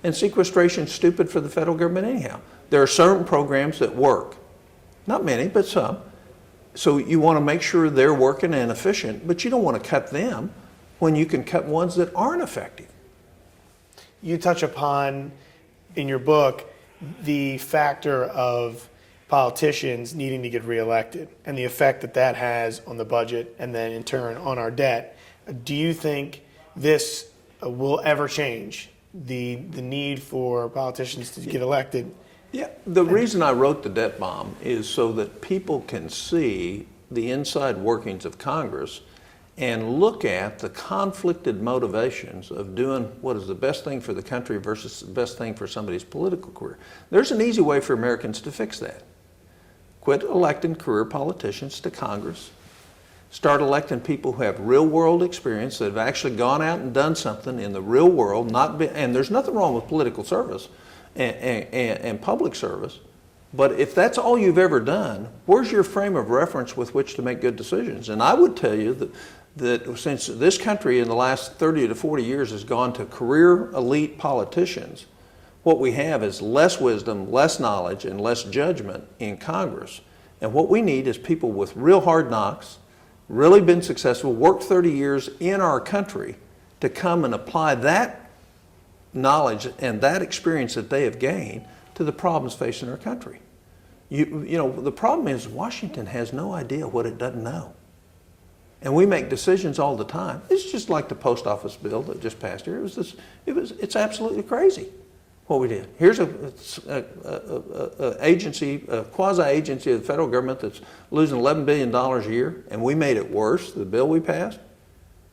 And sequestration's stupid for the federal government anyhow. There are certain programs that work. Not many, but some. So you want to make sure they're working and efficient, but you don't want to cut them when you can cut ones that aren't effective. You touch upon, in your book, the factor of politicians needing to get reelected and the effect that that has on the budget and then in turn on our debt. Do you think this will ever change, the need for politicians to get elected? Yeah, the reason I wrote The Debt Bomb is so that people can see the inside workings of Congress and look at the conflicted motivations of doing what is the best thing for the country versus the best thing for somebody's political career. There's an easy way for Americans to fix that. Quit electing career politicians to Congress. Start electing people who have real world experience, that have actually gone out and done something in the real world, and there's nothing wrong with political service and public service. But if that's all you've ever done, where's your frame of reference with which to make good decisions? And I would tell you that since this country in the last 30 to 40 years has gone to career elite politicians, what we have is less wisdom, less knowledge, and less judgment in Congress. And what we need is people with real hard knocks, really been successful, worked 30 years in our country to come and apply that knowledge and that experience that they have gained to the problems facing our country. You know, the problem is Washington has no idea what it doesn't know. And we make decisions all the time. It's just like the post office bill that just passed here. It's absolutely crazy what we did. Here's a quasi-agency of the federal government that's losing $11 billion a year, and we made it worse, the bill we passed.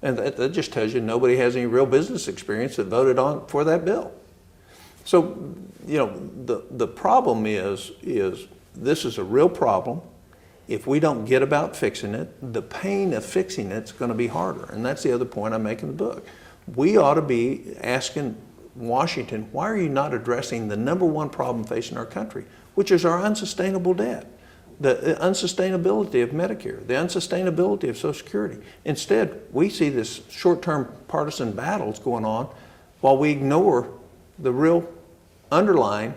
And that just tells you nobody has any real business experience that voted on for that bill. So, you know, the problem is this is a real problem. If we don't get about fixing it, the pain of fixing it's going to be harder. And that's the other point I make in the book. We ought to be asking Washington, why are you not addressing the number one problem facing our country, which is our unsustainable debt, the unsustainability of Medicare, the unsustainability of Social Security. Instead, we see this short-term partisan battles going on while we ignore the real underlying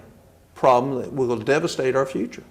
problem that will devastate our future.